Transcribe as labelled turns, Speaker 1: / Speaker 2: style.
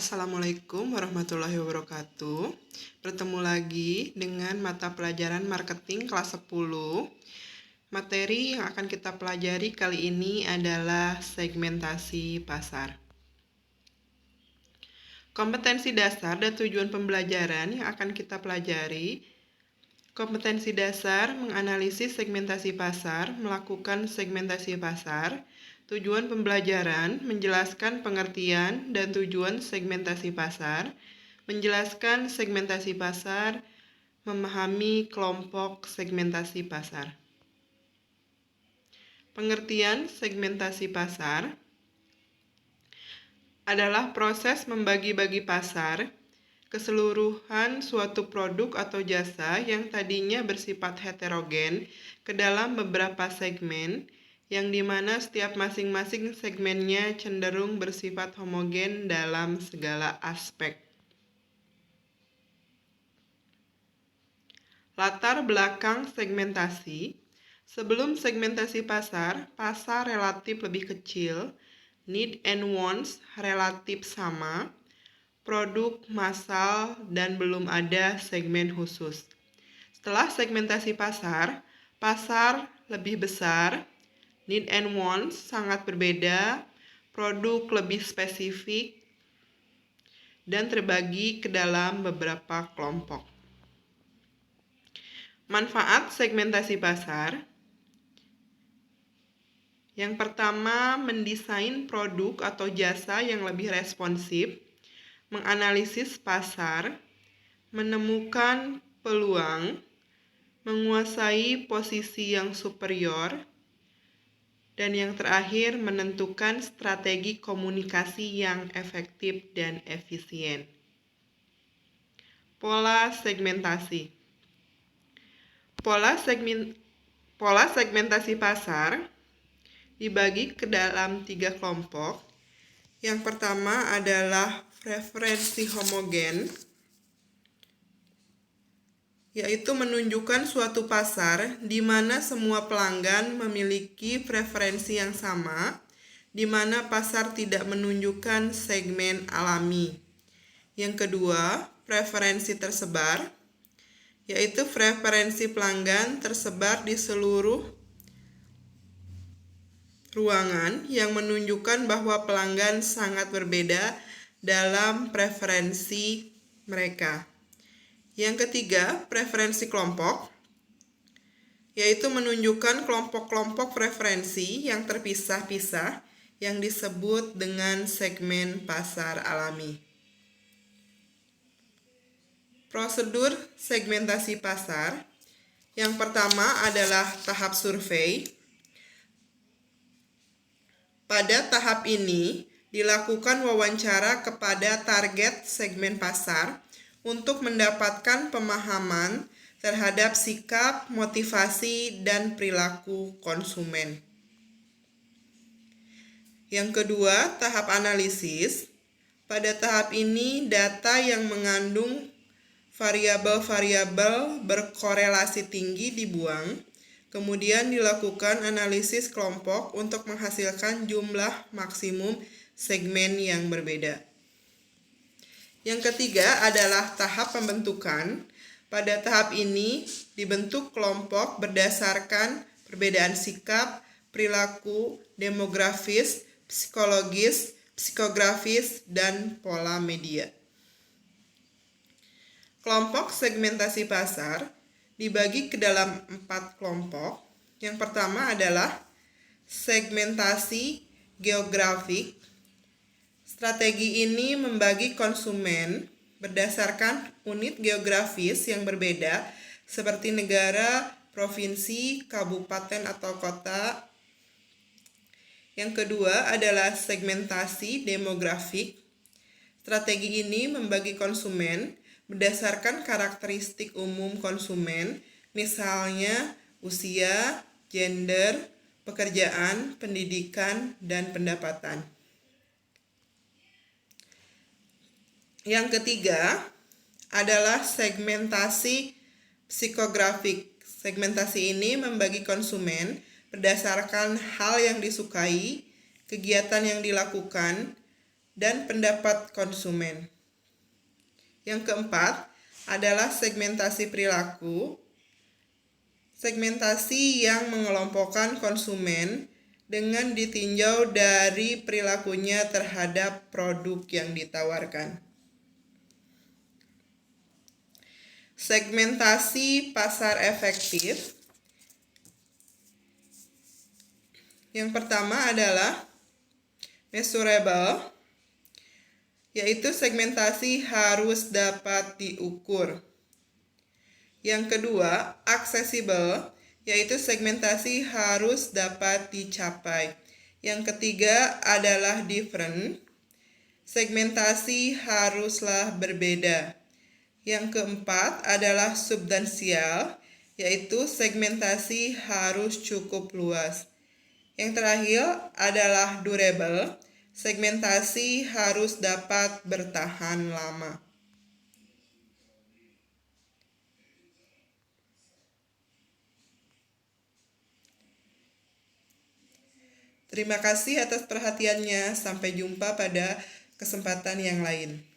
Speaker 1: Assalamualaikum warahmatullahi wabarakatuh. Bertemu lagi dengan mata pelajaran marketing kelas 10. Materi yang akan kita pelajari kali ini adalah segmentasi pasar. Kompetensi dasar dan tujuan pembelajaran yang akan kita pelajari. Kompetensi dasar menganalisis segmentasi pasar, melakukan segmentasi pasar. Tujuan pembelajaran menjelaskan pengertian dan tujuan segmentasi pasar, menjelaskan segmentasi pasar, memahami kelompok segmentasi pasar. Pengertian segmentasi pasar adalah proses membagi-bagi pasar, keseluruhan suatu produk atau jasa yang tadinya bersifat heterogen ke dalam beberapa segmen, yang dimana setiap masing-masing segmennya cenderung bersifat homogen dalam segala aspek. Latar belakang segmentasi. Sebelum segmentasi pasar, pasar relatif lebih kecil, need and wants relatif sama, produk massal, dan belum ada segmen khusus. Setelah segmentasi pasar, pasar lebih besar, need and wants sangat berbeda, produk lebih spesifik, dan terbagi ke dalam beberapa kelompok. Manfaat segmentasi pasar. Yang pertama, mendesain produk atau jasa yang lebih responsif, menganalisis pasar, menemukan peluang, menguasai posisi yang superior, dan yang terakhir menentukan strategi komunikasi yang efektif dan efisien. Pola segmentasi. Pola segmentasi pasar dibagi ke dalam 3 kelompok. Yang pertama adalah preferensi homogen, yaitu menunjukkan suatu pasar di mana semua pelanggan memiliki preferensi yang sama, di mana pasar tidak menunjukkan segmen alami. Yang kedua, preferensi tersebar, yaitu preferensi pelanggan tersebar di seluruh ruangan yang menunjukkan bahwa pelanggan sangat berbeda dalam preferensi mereka. Yang ketiga, preferensi kelompok, yaitu menunjukkan kelompok-kelompok preferensi yang terpisah-pisah yang disebut dengan segmen pasar alami. Prosedur segmentasi pasar. Yang pertama adalah tahap survei. Pada tahap ini, dilakukan wawancara kepada target segmen pasar untuk mendapatkan pemahaman terhadap sikap, motivasi, dan perilaku konsumen. Yang kedua, tahap analisis. Pada tahap ini, data yang mengandung variabel-variabel berkorelasi tinggi dibuang. Kemudian dilakukan analisis kelompok untuk menghasilkan jumlah maksimum segmen yang berbeda. Yang ketiga adalah tahap pembentukan. Pada tahap ini dibentuk kelompok berdasarkan perbedaan sikap, perilaku, demografis, psikologis, psikografis, dan pola media. Kelompok segmentasi pasar dibagi ke dalam 4 kelompok. Yang pertama adalah segmentasi geografik. Strategi ini membagi konsumen berdasarkan unit geografis yang berbeda seperti negara, provinsi, kabupaten, atau kota. Yang kedua adalah segmentasi demografik. Strategi ini membagi konsumen berdasarkan karakteristik umum konsumen, misalnya usia, gender, pekerjaan, pendidikan, dan pendapatan. Yang ketiga adalah segmentasi psikografik. Segmentasi ini membagi konsumen berdasarkan hal yang disukai, kegiatan yang dilakukan, dan pendapat konsumen. Yang keempat adalah segmentasi perilaku. Segmentasi yang mengelompokkan konsumen dengan ditinjau dari perilakunya terhadap produk yang ditawarkan. Segmentasi pasar efektif. Yang pertama adalah measurable, yaitu segmentasi harus dapat diukur. Yang kedua, accessible, yaitu segmentasi harus dapat dicapai. Yang ketiga adalah different, segmentasi haruslah berbeda. Yang keempat adalah substansial, yaitu segmentasi harus cukup luas. Yang terakhir adalah durable, segmentasi harus dapat bertahan lama. Terima kasih atas perhatiannya. Sampai jumpa pada kesempatan yang lain.